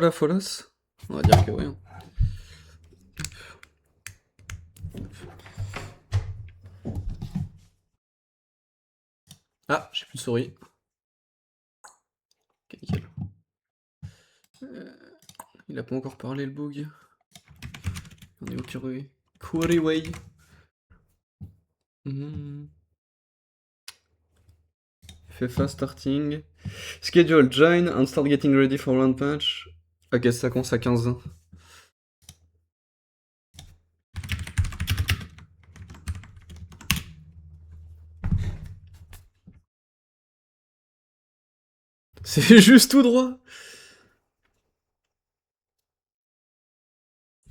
La Folas? On va dire que oui. Ah, j'ai plus de souris. Ok, nickel. Il a pas encore parlé le bug. On est au Kuriway. FIFA starting. Schedule join and start getting ready for one patch. Ok, ça commence à 15. C'est juste tout droit.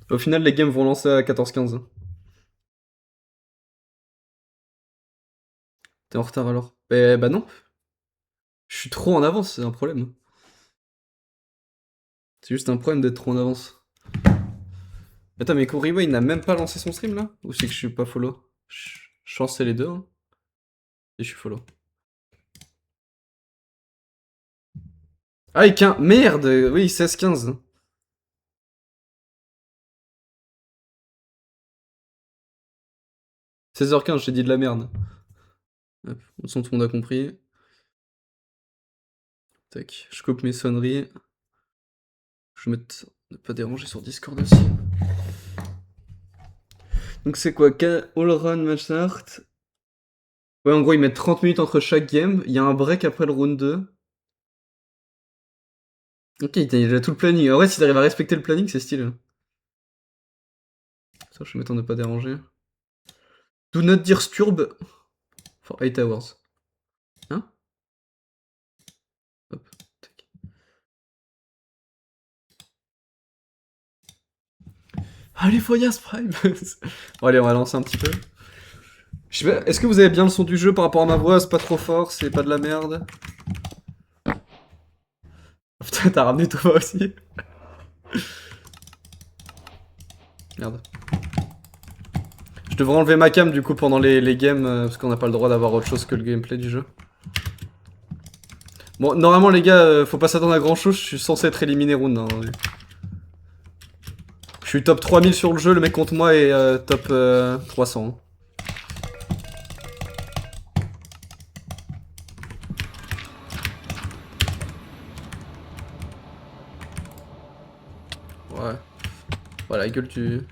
Au final, les games vont lancer à 14-15. T'es en retard alors? Bah non. Je suis trop en avance, c'est un problème. C'est juste un problème d'être trop en avance. Attends, mais Kuriway il n'a même pas lancé son stream là? Ou c'est que je suis pas follow? Je pense que c'est les deux. Hein. Et je suis follow. Ah, et merde! Oui, 16-15. 16h15, j'ai dit de la merde. Hop, on sent tout le monde a compris. Tac, je coupe mes sonneries. Je vais mettre ne pas déranger sur Discord aussi. Donc c'est quoi? All run match start. Ouais, en gros, ils mettent 30 minutes entre chaque game. Il y a un break après le round 2. Ok, il a tout le planning. En vrai, s'il arrive à respecter le planning, c'est stylé. Ça, je vais mettre en ne pas déranger. Do not disturb for 8 hours. Hein? Hop, tac. Allez, Foyas Prime. Bon, allez, on va lancer un petit peu. Je sais pas, est-ce que vous avez bien le son du jeu par rapport à ma voix? C'est pas trop fort, c'est pas de la merde. Putain, t'as ramené toi aussi. Merde. Je devrais enlever ma cam du coup pendant les games, parce qu'on n'a pas le droit d'avoir autre chose que le gameplay du jeu. Bon, normalement les gars, faut pas s'attendre à grand chose, je suis censé être éliminé round. Hein. Je suis top 3000 sur le jeu, le mec contre moi est top 300. Hein. Ouais. Voilà, la gueule de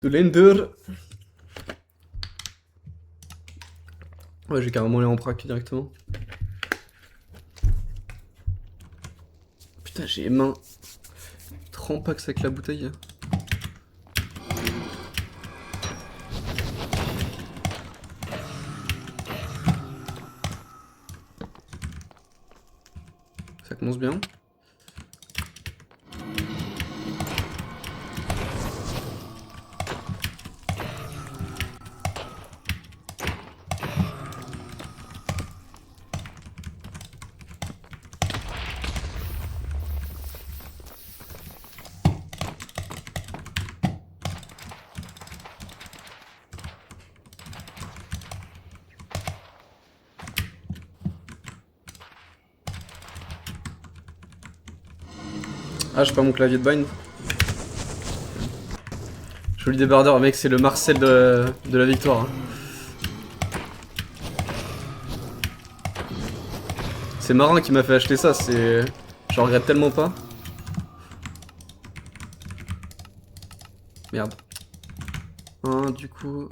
l'Ender. Ouais, j'ai carrément les en prac directement. Putain, j'ai les mains trempax avec la bouteille. Ça commence bien. Ah, j'ai pas mon clavier de bind. Joli débardeur, mec, c'est le Marcel de la victoire. Hein. C'est Marin qui m'a fait acheter ça, c'est... Je regrette tellement pas. Merde. Du coup...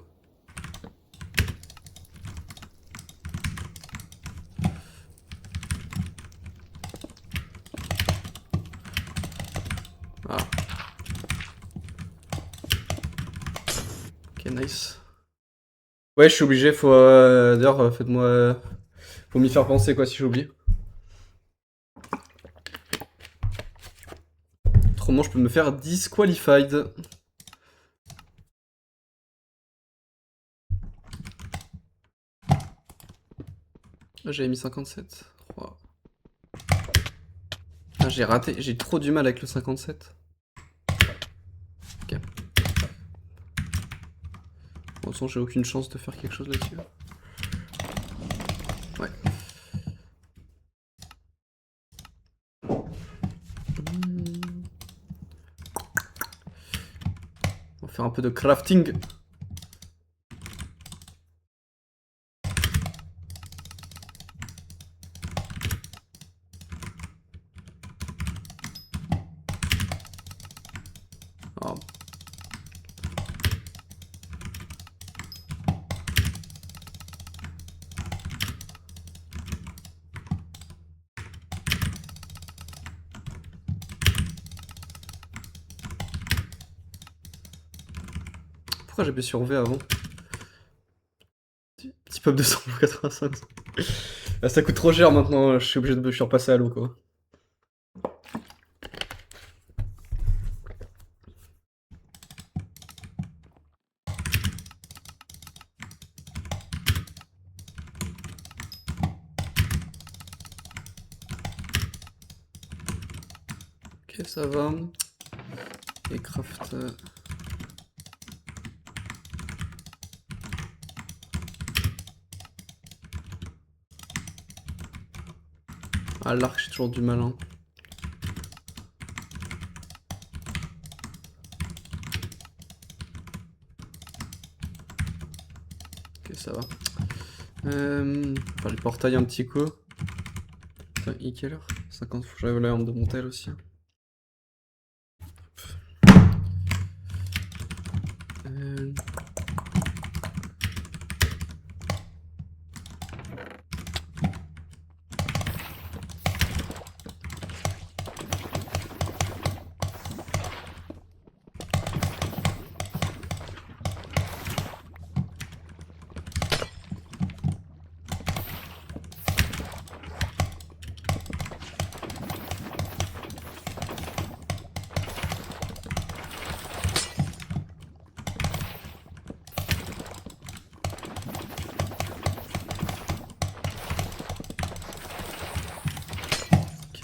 Ah. Ok, nice. Ouais, je suis obligé, faut... D'ailleurs, faites-moi... Faut m'y faire penser, quoi, si j'oublie. Autrement, je peux me faire disqualified. Ah, j'avais mis 57. Wow. Ah, j'ai raté, j'ai trop du mal avec le 57. Ok. Bon, de toute façon, j'ai aucune chance de faire quelque chose là-dessus. Ouais. On va faire un peu de crafting. Oh. Pourquoi j'appuie sur V avant? Petit pop de 185. Là, ça coûte trop cher maintenant, je suis repassé à l'eau quoi. Ok, ça va. Et craft. Ah, l'arc, j'ai toujours du mal. Hein. Ok, ça va. Faire les portails un petit coup. Putain, il est quelle heure? 50, faut que j'arrive à l'heure de monter aussi.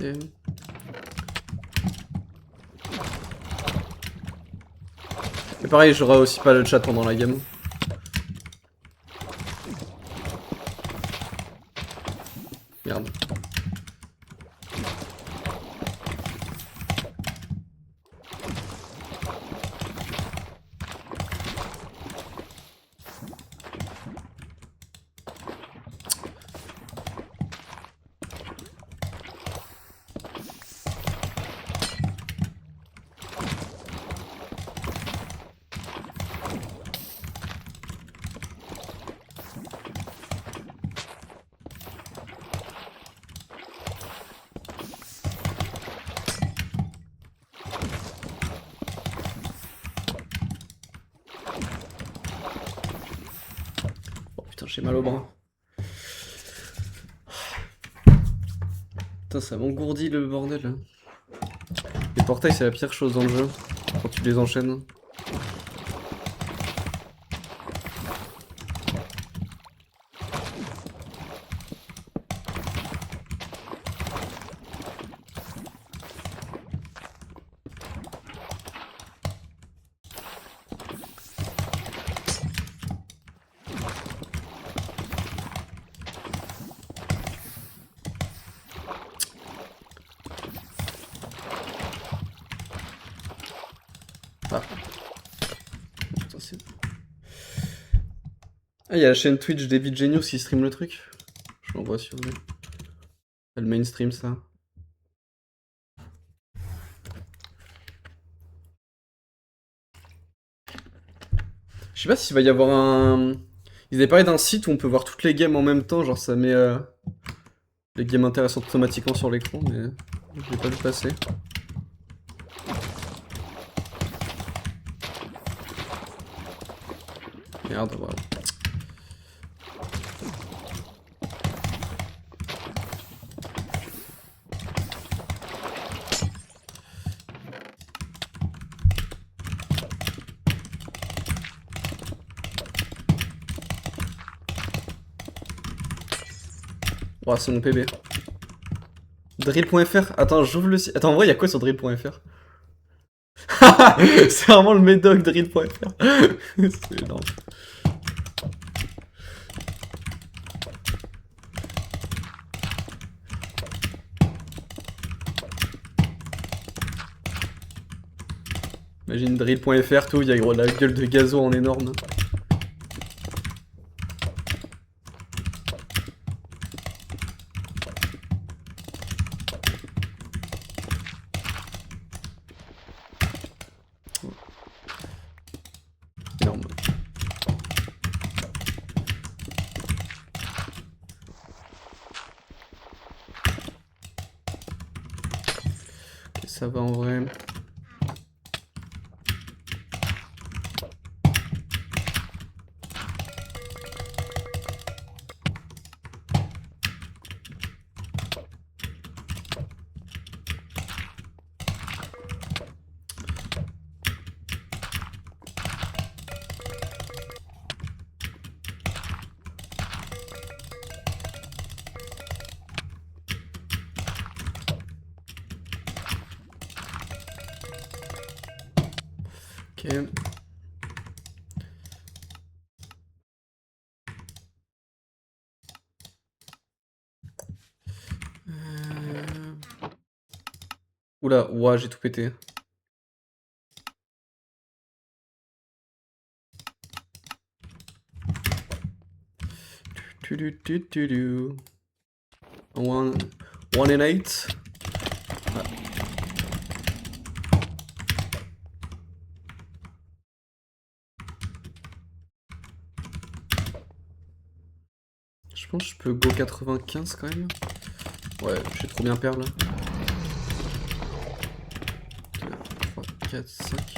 Ok. Et pareil, j'aurai aussi pas le chat pendant la game. Merde. Oh putain, j'ai mal au bras. Putain, ça m'engourdit le bordel là. Les portails, c'est la pire chose dans le jeu. Quand tu les enchaînes. Ah. Putain, c'est... Ah, il y a la chaîne Twitch David Genius qui stream le truc. Je l'envoie si vous voulez. Elle mainstream ça. Je sais pas s'il va y avoir un... Ils avaient parlé d'un site où on peut voir toutes les games en même temps, genre ça met les games intéressantes automatiquement sur l'écran, mais je l'ai pas vu passer. Merde, voilà. Oh, c'est mon PB. Drill.fr. Attends, j'ouvre le site. Attends, en vrai, il y a quoi sur drill.fr? C'est vraiment le médoc drill.fr. C'est énorme. Imagine drill.fr, tout, il y a gros, la gueule de Gazo en énorme. Énorme. Ok, ça va en vrai. Ok. Oula, ouah, j'ai tout pété. Tu. One and eight. Ah. Je pense que je peux go 95 quand même. Ouais, j'ai trop bien perle. 2, 3, 4, 5.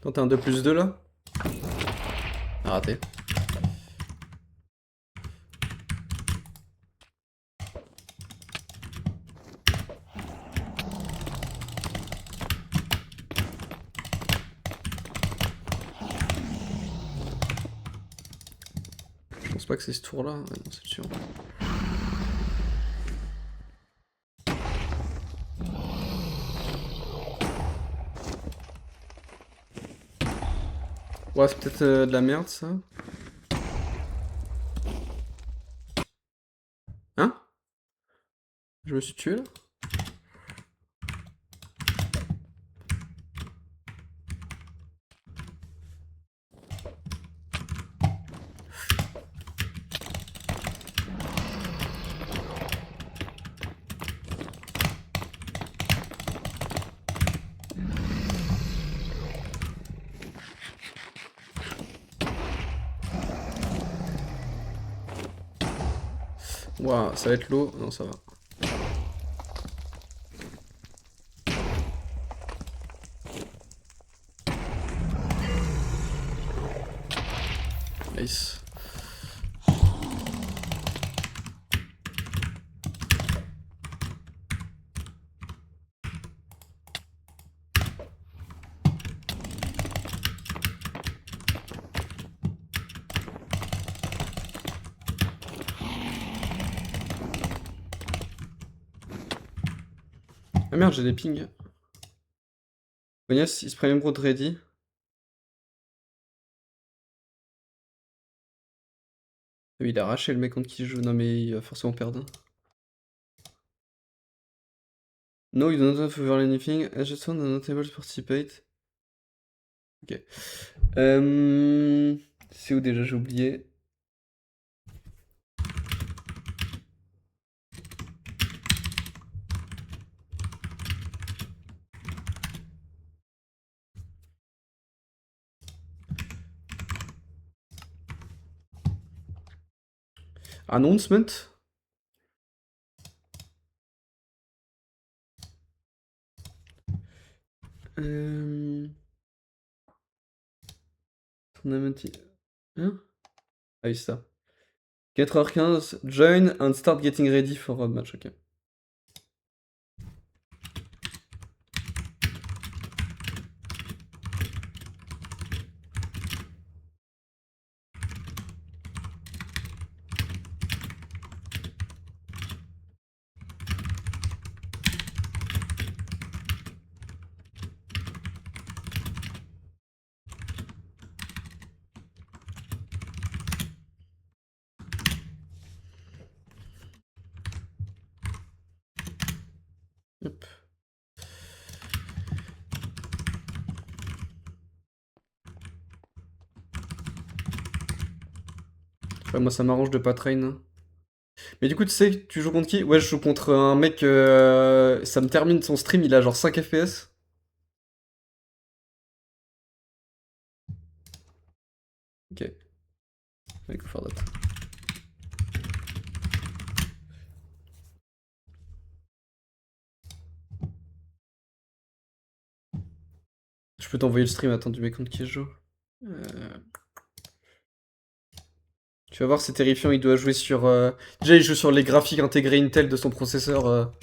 Attends, t'as un 2 plus 2 là? Ah, raté. Je pense pas que c'est ce tour là. Ouais, non, c'est sûr. Ouais, c'est peut-être de la merde ça. Hein? Je me suis tué là? Ouah, ça va être lourd. Non, ça va. Nice. Ah merde, j'ai des pings. Ognas, il se prend Broad ready. Ah oui, il a arraché le mec contre qui il joue. Non, mais il va forcément perdre. No, you don't have to overlay anything. I just found not able to participate. Ok. C'est où déjà? J'ai oublié. Announcement. Tournament... Hein? Ah oui, c'est ça. 4h15, join and start getting ready for a match, ok. Hop. Ouais, moi ça m'arrange de pas train. Mais du coup, tu sais, tu joues contre qui? Ouais, je joue contre un mec, ça me termine son stream, il a genre 5 FPS. Ok. Ouais, go for that. Je peux t'envoyer le stream, attends, du mec contre qui je joue. Tu vas voir, c'est terrifiant, il doit jouer sur... Déjà, il joue sur les graphiques intégrés Intel de son processeur.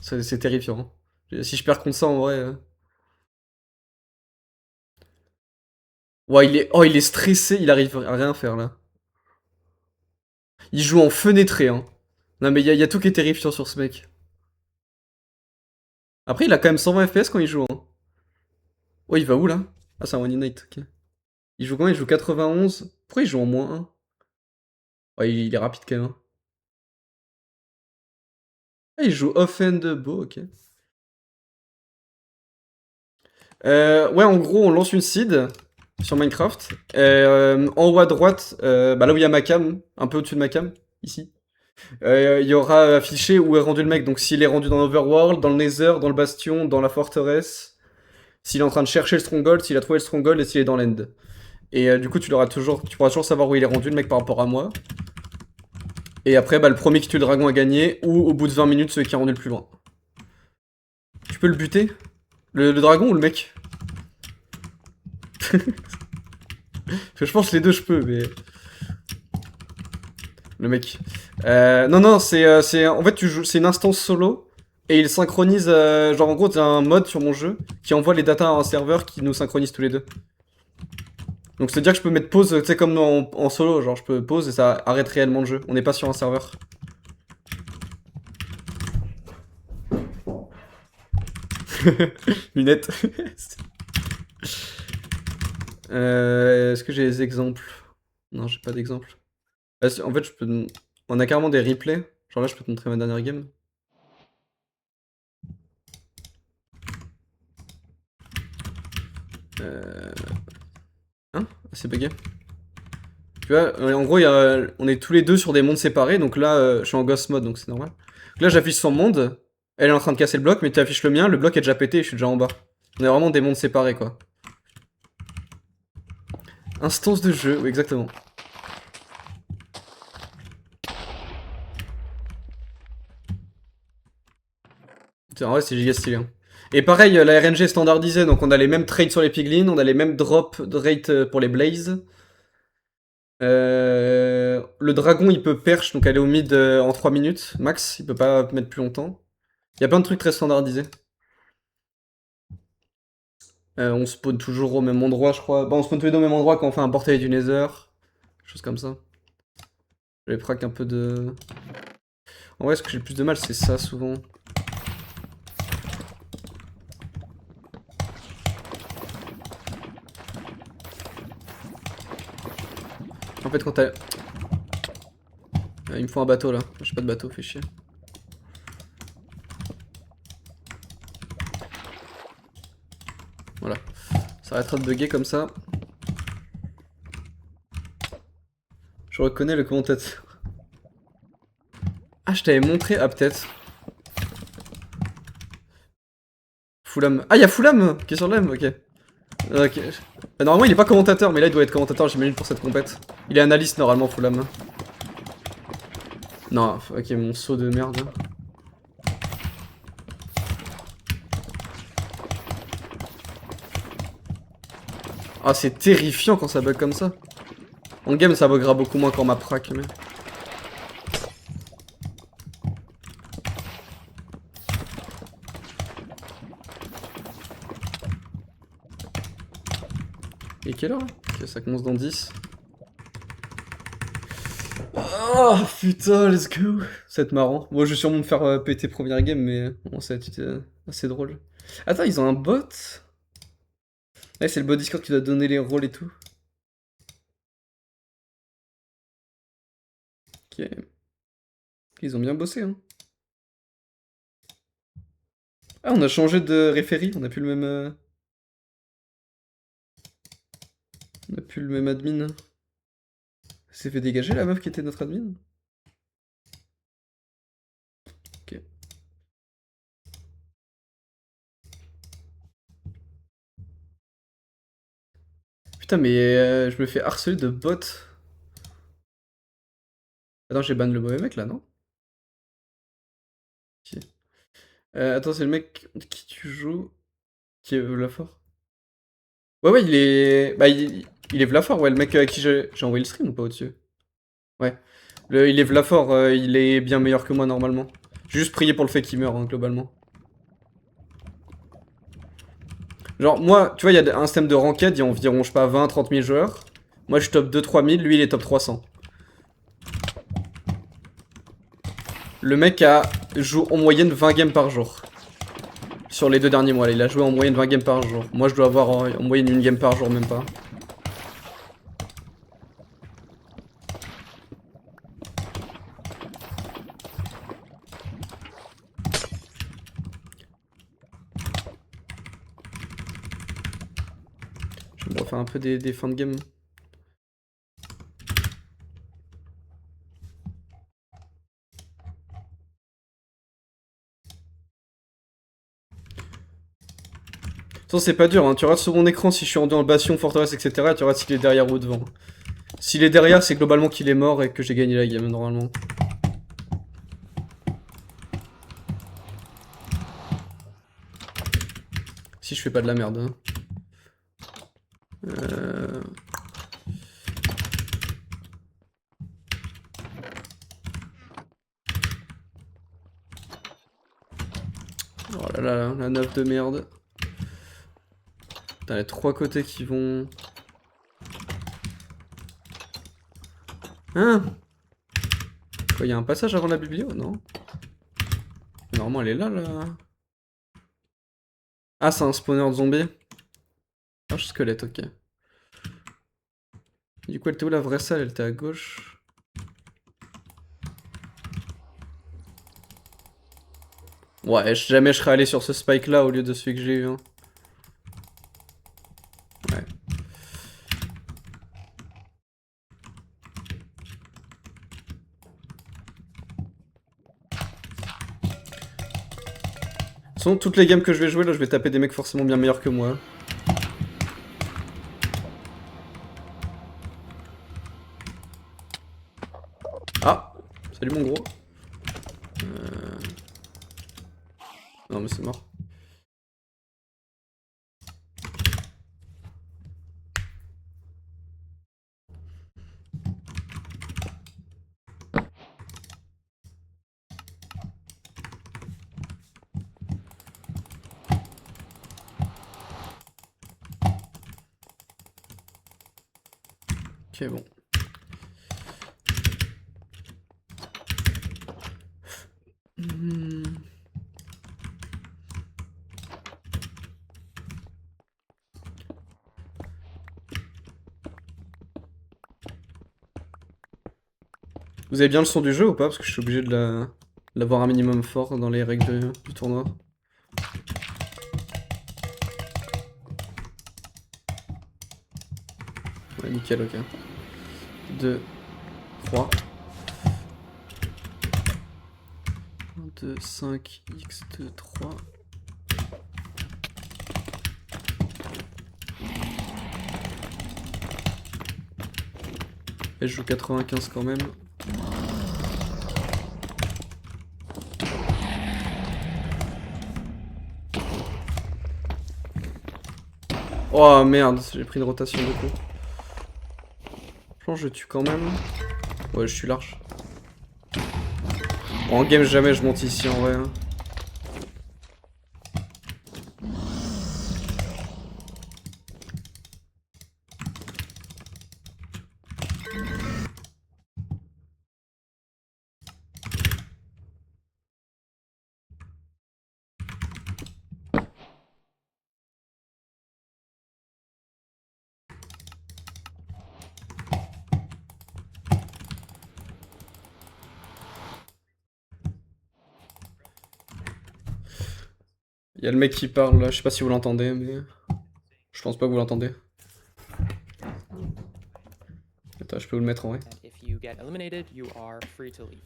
C'est terrifiant. Hein. Si je perds contre ça, en vrai... Ouais, il est stressé, il arrive à rien faire, là. Il joue en fenêtré, hein. Non, mais y a tout qui est terrifiant sur ce mec. Après, il a quand même 120 FPS quand il joue, hein. Oh, il va où, là? Ah, c'est un One Night, ok. Il joue quand? Il joue 91. Pourquoi il joue en -1? Ouais, il est rapide, quand même. Hein. Ah, il joue off-end beau, ok. Ouais, en gros, on lance une seed sur Minecraft. En haut à droite, bah là où il y a ma cam, un peu au-dessus de ma cam, ici, il y aura affiché où est rendu le mec. Donc s'il est rendu dans l'Overworld, dans le Nether, dans le Bastion, dans la forteresse, s'il est en train de chercher le Stronghold, s'il a trouvé le Stronghold et s'il est dans l'End. Et du coup, tu pourras toujours savoir où il est rendu, le mec, par rapport à moi. Et après, bah, le premier qui tue le dragon a gagné, ou au bout de 20 minutes, celui qui est rendu le plus loin. Tu peux le buter? Le dragon ou le mec? Je pense que les deux, je peux, mais... Le mec. Non, c'est... En fait, c'est une instance solo, et il synchronise... genre, en gros, t'as un mode sur mon jeu qui envoie les datas à un serveur qui nous synchronise tous les deux. Donc, c'est-à-dire que je peux mettre pause, tu sais, comme en solo, genre, je peux pause et ça arrête réellement le jeu. On n'est pas sur un serveur. Lunettes. Est-ce que j'ai des exemples? Non, j'ai pas d'exemple. En fait, on a carrément des replays. Genre là, je peux te montrer ma dernière game. Hein? C'est bugué. Tu vois, en gros, on est tous les deux sur des mondes séparés. Donc là, je suis en ghost mode, donc c'est normal. Donc là, j'affiche son monde. Elle est en train de casser le bloc, mais tu affiches le mien. Le bloc est déjà pété et je suis déjà en bas. On est vraiment des mondes séparés, quoi. Instance de jeu, oui, exactement. En vrai, c'est giga stylé. Hein. Et pareil, la RNG est standardisée, donc on a les mêmes trades sur les piglins, on a les mêmes drops de rate pour les blazes. Le dragon, il peut perche, donc aller au mid en 3 minutes, max, il peut pas mettre plus longtemps. Il y a plein de trucs très standardisés. On spawn toujours au même endroit, je crois. Bon, on spawn tous les deux au même endroit quand on fait un portail du Nether. Chose comme ça. Je vais prac un peu de... En vrai, ce que j'ai le plus de mal, c'est ça, souvent. En fait, quand t'as... il me faut un bateau, là. J'ai pas de bateau, fait chier. Voilà. Ça arrêtera de bugger comme ça. Je reconnais le commentateur. Ah, je t'avais montré... Ah, peut-être. Fulham. Ah, y'a Fulham qui est sur l'AM, ok. Ok. Normalement, il est pas commentateur, mais là, il doit être commentateur, j'imagine, pour cette compète. Il est analyste, normalement, Fulham. Non, ok, mon saut de merde. Ah, c'est terrifiant quand ça bug comme ça. En game, ça buggera beaucoup moins quand ma prac, mais... Et quelle heure là? Ok, ça commence dans 10. Oh putain, let's go. Ça va être marrant. Moi, je vais sûrement me faire péter première game, mais bon, ça va être assez drôle. Attends, ils ont un bot? Ouais, c'est le bot Discord qui doit donner les rôles et tout. Ok. Ils ont bien bossé, hein. Ah, on a changé de référé, on a plus le même... On a plus le même admin. S'est fait dégager la meuf qui était notre admin? Ok. Putain, mais je me fais harceler de bots. Attends, j'ai ban le mauvais mec là, non? Ok. Attends, c'est le mec qui tu joues qui est Vlafort? Ouais, ouais, il est. Bah, il est Vlafort, ouais, le mec à qui j'ai envoyé le stream ou pas au-dessus? Ouais. Il est Vlafort, il est bien meilleur que moi normalement. J'ai juste prié pour le fait qu'il meure, hein, globalement. Genre, moi, tu vois, il y a un système de ranked, il y a environ, je sais pas, 20-30 000 joueurs. Moi, je suis top 2-3 000, lui, il est top 300. Le mec joue en moyenne 20 games par jour. Sur les 2 derniers mois, là, il a joué en moyenne 20 games par jour. Moi, je dois avoir en moyenne une game par jour, même pas. Je vais me refaire un peu des fins de game. Attends, c'est pas dur, hein. Tu regardes sur mon écran si je suis en bastion, forteresse, etc. Tu regardes s'il est derrière ou devant. S'il est derrière, c'est globalement qu'il est mort et que j'ai gagné la game, normalement. Si je fais pas de la merde, hein. Oh là là, la neuf de merde. Putain, les 3 côtés qui vont... Hein? Quoi, y a un passage avant la biblio? Non? Normalement, elle est là, là. Ah, c'est un spawner de zombies. Ah, je squelette, ok. Du coup, elle était où la vraie salle? Elle était à gauche. Ouais, jamais je serais allé sur ce spike là au lieu de celui que j'ai eu. Hein. Ouais. Sinon, toutes les games que je vais jouer là, je vais taper des mecs forcément bien meilleurs que moi. Ah! Salut mon gros. Non, mais c'est mort. Ok, bon. Vous avez bien le son du jeu ou pas? Parce que je suis obligé de l'avoir un minimum fort dans les règles du tournoi. Ouais, nickel, ok. 2, 3. 2, 5, x2, 3. Et je joue 95 quand même. Oh merde, j'ai pris une rotation de coup. Je pense que je tue quand même. Ouais, je suis large. En game, jamais je monte ici en vrai. Hein. Il y a le mec qui parle là, je sais pas si vous l'entendez, mais. Je pense pas que vous l'entendez. Attends, je peux vous le mettre en vrai. And if you get eliminated, you are free to leave.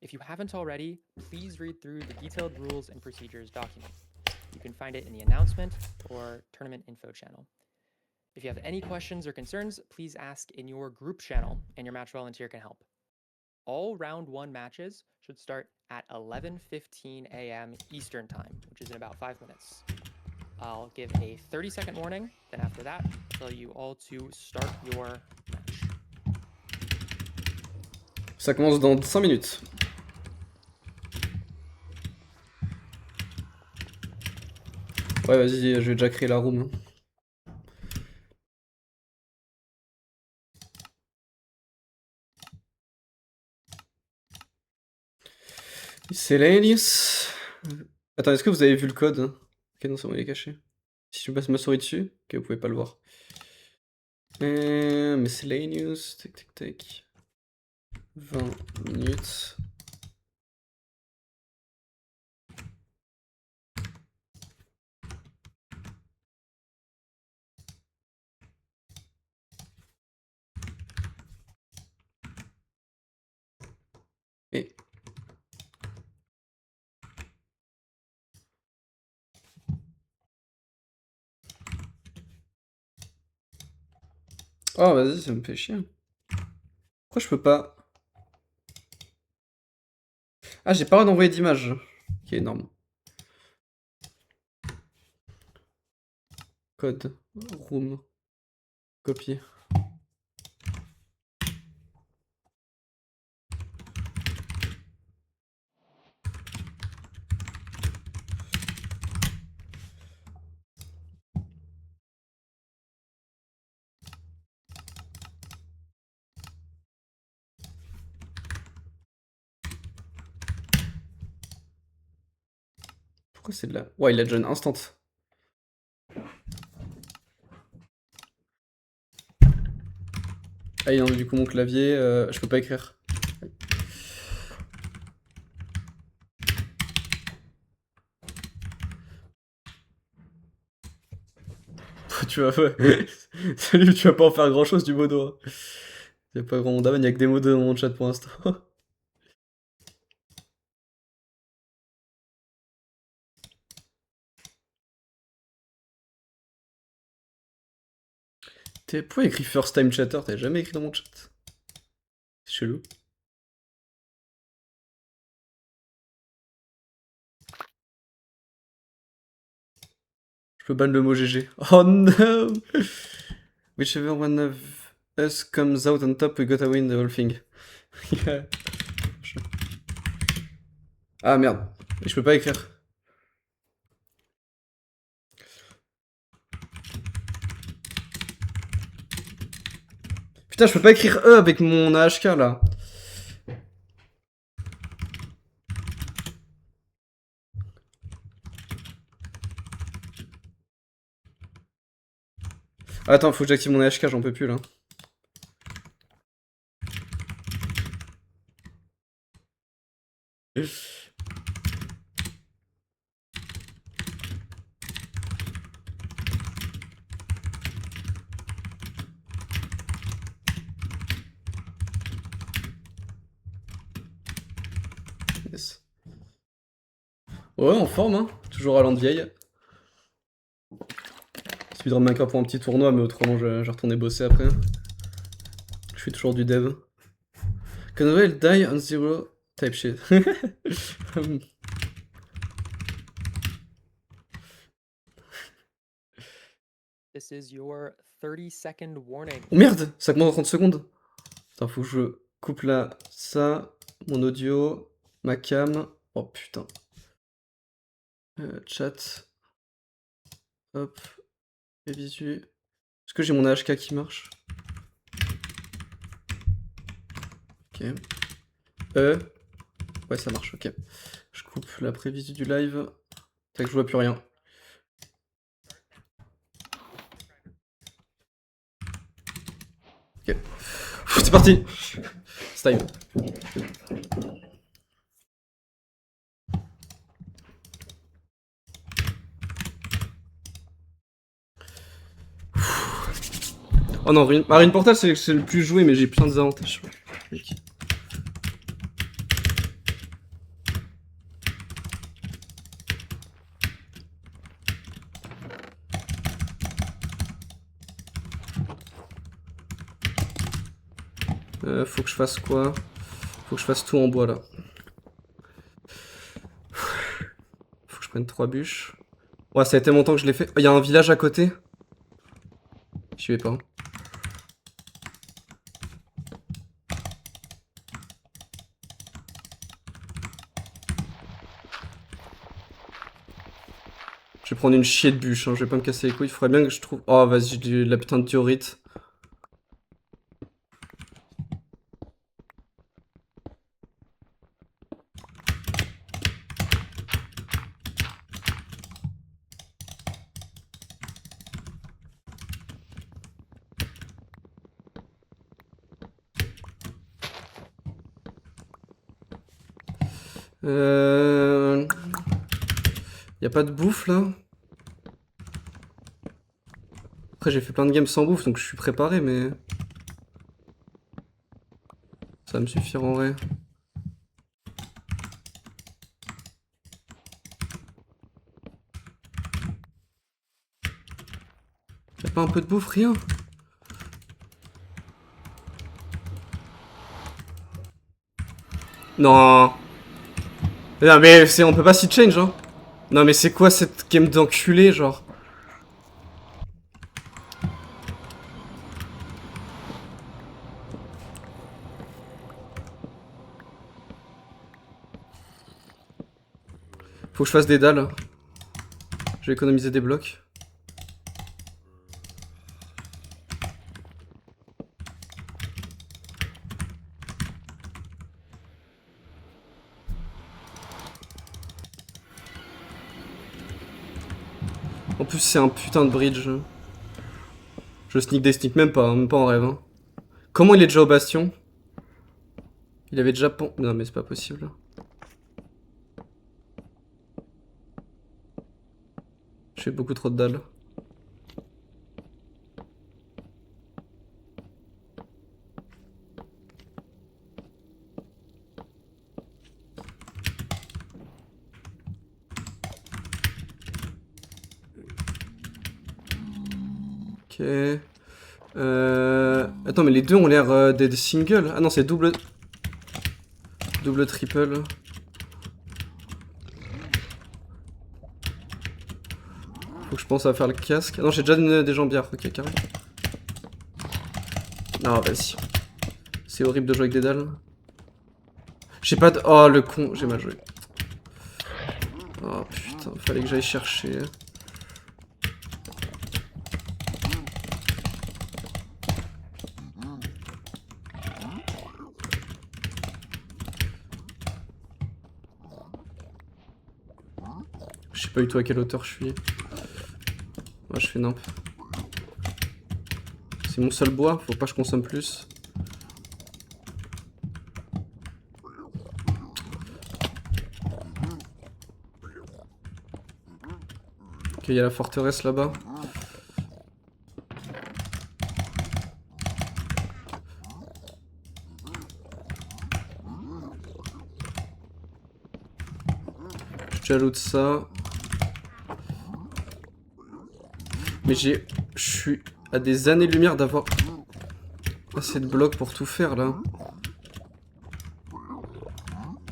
If you haven't already, please read through the detailed rules and procedures document. You can find it in the announcement or tournament info channel. If you have any questions or concerns, please ask in your group channel and your match volunteer can help. All round 1 matches should start at 11:15 a.m. Eastern Time, which is in about 5 minutes. I'll give a 30-second warning, then after that, I'll tell you all to start your match. Ça commence dans 5 minutes. Ouais, vas-y, je vais déjà créer la room. Miscellaneous. Attends, est-ce que vous avez vu le code? Ok, non, c'est bon, il est caché. Si je passe ma souris dessus, ok, vous pouvez pas le voir. Miscellaneous, tac tac tac. 20 minutes. Et. Oh, vas-y, ça me fait chier. Pourquoi je peux pas? Ah, j'ai pas le droit d'envoyer d'image. Ok, énorme. Code. Room. Copier. Pourquoi c'est de là? Ouais, il a déjà une instant. Ah, non, du coup, mon clavier, je peux pas écrire. Tu vas, ouais. Salut, tu vas pas en faire grand chose du modo. Hein. Y a pas grand monde à il y a que des modos dans mon chat pour l'instant. Pourquoi écrit first time chatter? T'as jamais écrit dans mon chat? C'est chelou. Je peux ban le mot GG. Oh no! Whichever one of us comes out on top, we gotta win the whole thing. Yeah. Ah merde, je peux pas écrire. Putain, je peux pas écrire E avec mon AHK là. Attends, faut que j'active mon AHK, j'en peux plus là. Yes. Ouais, en forme, hein. Toujours à l'an de vieille. Speedrun Minecraft pour un petit tournoi, mais autrement, je vais retourner bosser après. Je fais toujours du dev. Can well die on zero type shit. This is your 30-second warning. Oh merde, ça commence en 30 secondes. Attends, faut que je coupe là, ça, mon audio, ma cam. Oh putain. Chat. Hop. Et visu. Est-ce que j'ai mon AHK qui marche? Ok. Ouais, ça marche, ok. Je coupe la prévisu du live. Tac, je vois plus rien. Ok. C'est parti. C'est time. Oh non, Marine Portal c'est le plus joué, mais j'ai plein de désavantages. Mec. Faut que je fasse quoi? Faut que je fasse tout en bois là. Faut que je prenne 3 bûches. Ouais, ça a été longtemps que je l'ai fait. Il y a un village à côté. J'y vais pas. Je vais prendre une chier de bûche, hein. Je vais pas me casser les couilles. Il faudrait bien que je trouve. Oh, vas-y, j'ai de la putain de diorite. Y a pas de bouffe là? Après j'ai fait plein de games sans bouffe donc je suis préparé mais... Ça va me suffire en vrai. Y'a pas un peu de bouffe? Rien? Non. Non mais on peut pas s'y change hein. Non mais c'est quoi cette game d'enculé genre? Faut que je fasse des dalles. Je vais économiser des blocs. En plus c'est un putain de bridge. Je sneak même pas en rêve. Hein. Comment il est déjà au bastion? Il avait déjà... Non mais c'est pas possible. J'ai beaucoup trop de dalles. Ok. Attends, mais les deux ont l'air des singles. Ah non, c'est double... Double, triple. Faut que je pense à faire le casque. Ah non, j'ai déjà des jambières. Ok, carré. Non, vas-y. C'est horrible de jouer avec des dalles. J'ai pas de... Oh, le con. J'ai mal joué. Oh, putain. Fallait que j'aille chercher. Je sais pas du tout à quelle hauteur je suis. Moi, je fais nimp. C'est mon seul bois. Faut pas que je consomme plus. Ok, il y a la forteresse là-bas. J'ajoute ça. Mais je suis à des années-lumière d'avoir assez de blocs pour tout faire là.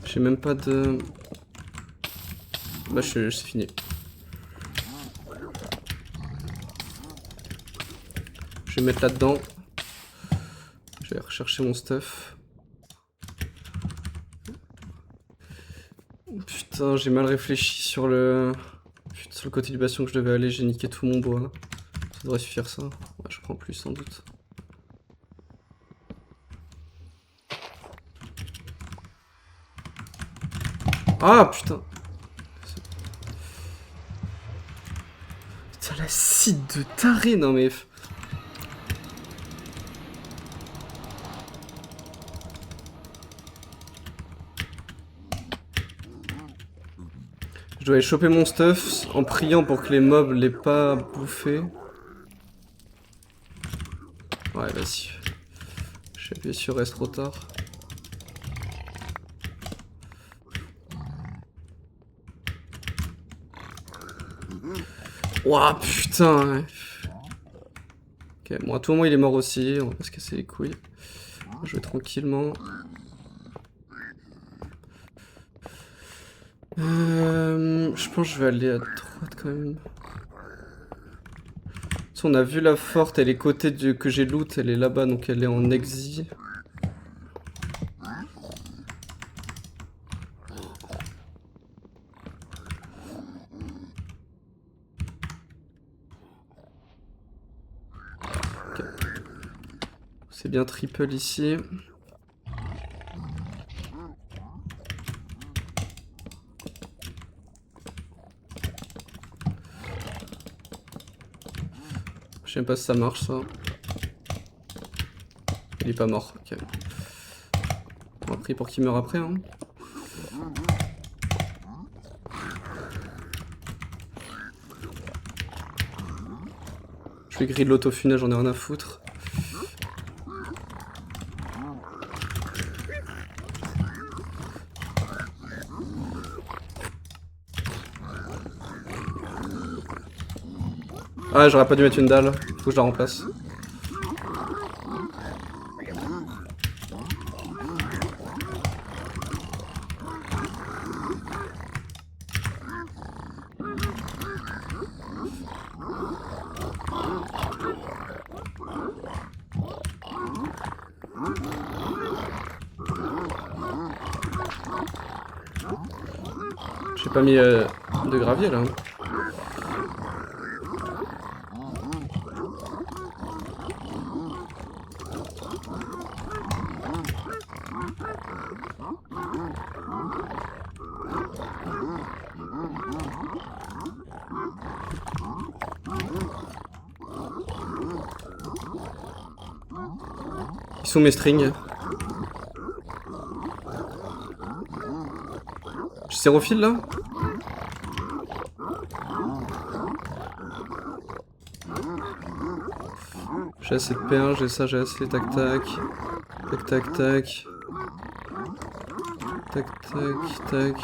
J'ai même pas de... Bah c'est fini. vais mettre là-dedans. Je vais rechercher mon stuff. Putain, j'ai mal réfléchi sur le... Putain, sur le côté du bastion que je devais aller, j'ai niqué tout mon bois. Ça devrait suffire ça. Ouais, je prends plus sans doute. Ah putain. Putain, la site de taré, non mais... Je dois aller choper mon stuff en priant pour que les mobs l'aient pas bouffé. Ouais, vas-y. J'ai appuyé sur reste trop tard. Ouah, putain. Ok, bon, à tout moment il est mort aussi. On va pas se casser les couilles. Je vais tranquillement. Je pense que je vais aller à droite quand même. On a vu la forte, elle est côté que j'ai loot, elle est là-bas, donc elle est en exi. Okay. C'est bien triple ici. Je sais même pas si ça marche ça. Il est pas mort, ok. On a pris pour qu'il meure après, hein. Je vais griller de l'autofunnel, j'en ai rien à foutre. Ah, j'aurais pas dû mettre une dalle, faut que je la remplace. J'ai pas mis de gravier là. Ils sont mes strings. J'ai sérophile là? J'ai assez de P1, j'ai ça, j'ai assez, tac tac. Tac tac tac. Tac tac tac.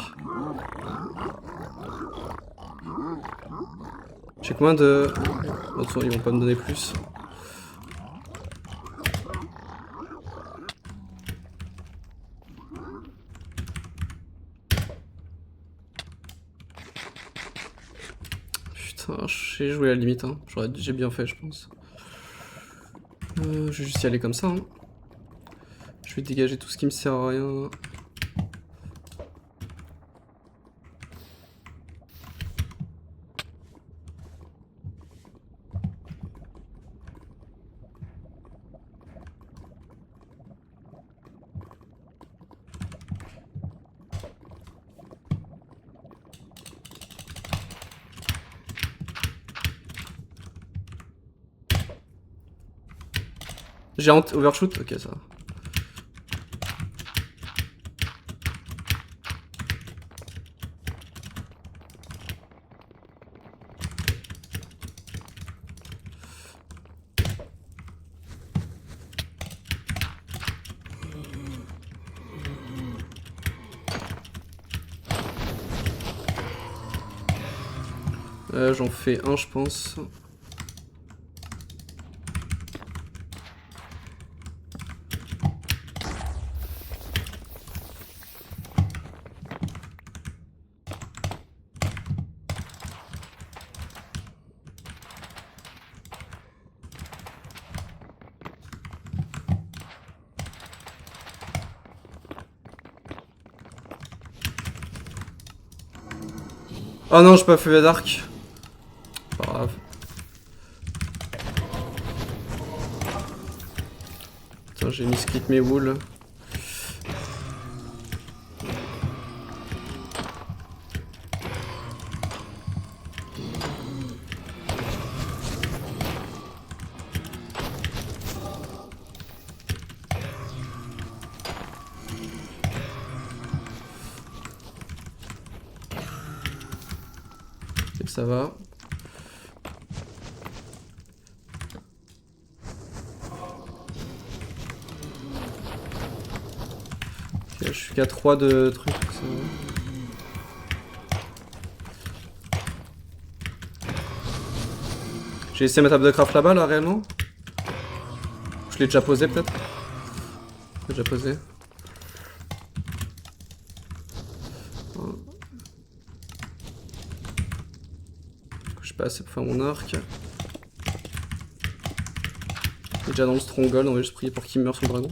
J'ai combien de... Attention, ils vont pas me donner plus. Putain, j'ai joué à la limite, hein. J'ai bien fait, je pense. Je vais juste y aller comme ça, hein. Je vais dégager tout ce qui me sert à rien. J'ai overshoot? Ok, ça va. J'en fais un, je pense. Oh non, j'ai pas fait d'arc. Pas grave. Putain, j'ai mis split mes wools. Et ça va. Ok, je suis qu'à 3 de trucs. Ça va. J'ai laissé ma table de craft là-bas, là, réellement. Je l'ai déjà posé, peut-être. Je l'ai déjà posé. Je sais pas assez pour faire mon arc. Il est déjà dans le stronghold, on va juste prier pour qu'il meure son dragon.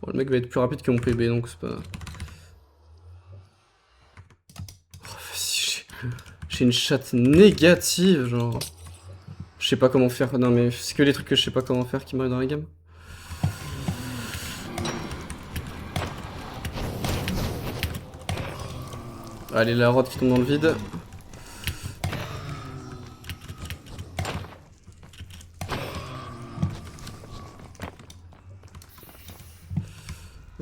Bon, le mec va être plus rapide que mon PB, donc c'est pas... Oh, j'ai une chatte négative, genre... Je sais pas comment faire, non mais c'est que les trucs que je sais pas comment faire qui m'arrivent dans la game. Allez, la rod qui tombe dans le vide.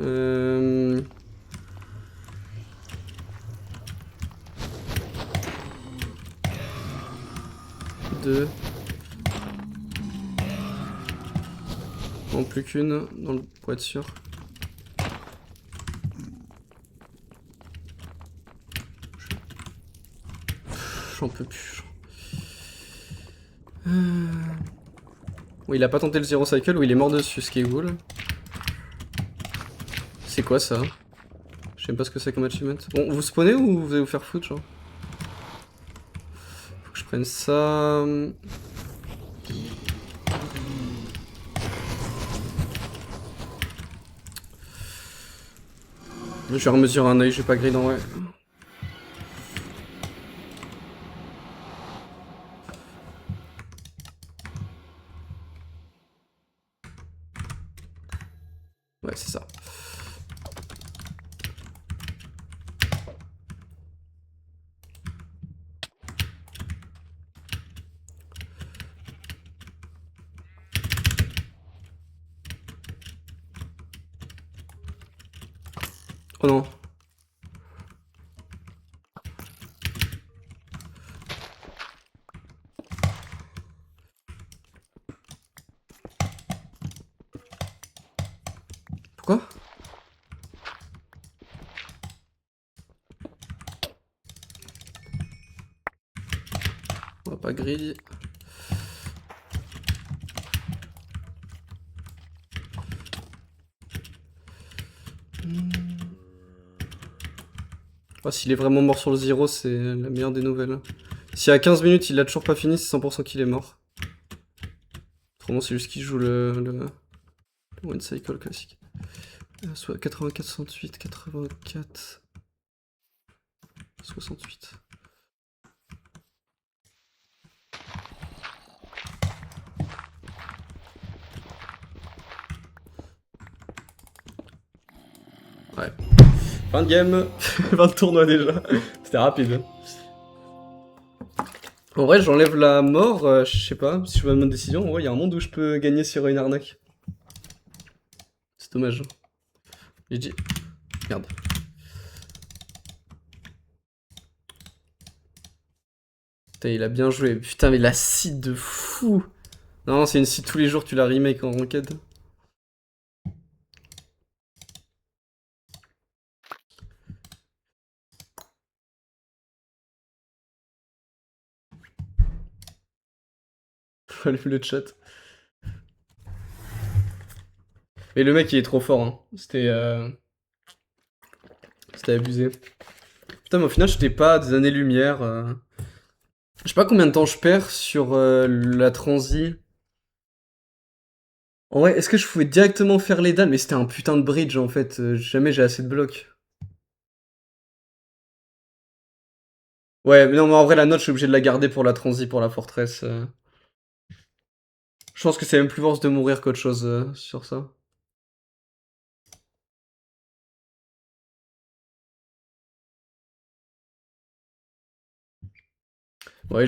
Euh... Deux. Non, plus qu'une, pour être sûr. J'en peux plus. Bon, il a pas tenté le zero cycle ou il est mort dessus, ce qui est cool. C'est quoi ça? Je sais même pas ce que c'est comme achievement. Bon, vous spawnez ou vous allez vous faire foutre, genre? Faut que je prenne ça. Je vais remesurer un œil, j'ai pas grid en vrai. Ouais, c'est ça. Oh non. Pourquoi? On va pas grid. Oh, s'il est vraiment mort sur le zéro, c'est la meilleure des nouvelles. Si à 15 minutes il l'a toujours pas fini, c'est 100% qu'il est mort. Autrement, c'est juste qu'il joue le one cycle classique. Soit 84, 68, 84, 68. Ouais. Fin de game. Fin de tournoi déjà. C'était rapide. En vrai, j'enlève la mort, je sais pas, si je vois une bonne décision. En vrai, il y a un monde où je peux gagner sur une arnaque. C'est dommage. J'ai dit. Merde. Putain, il a bien joué. Putain, mais la seed de fou. Non, c'est une seed tous les jours, tu la remake en ranked. J'allume le chat. Mais le mec, il est trop fort, hein. C'était abusé. Putain, mais au final, j'étais pas à des années-lumière. Je sais pas combien de temps je perds sur la transi. En vrai, est-ce que je pouvais directement faire les dalles? Mais c'était un putain de bridge en fait. Jamais j'ai assez de blocs. Ouais, mais non, mais en vrai, la note, je suis obligé de la garder pour la transi, pour la forteresse. Je pense que c'est même plus force de mourir qu'autre chose sur ça.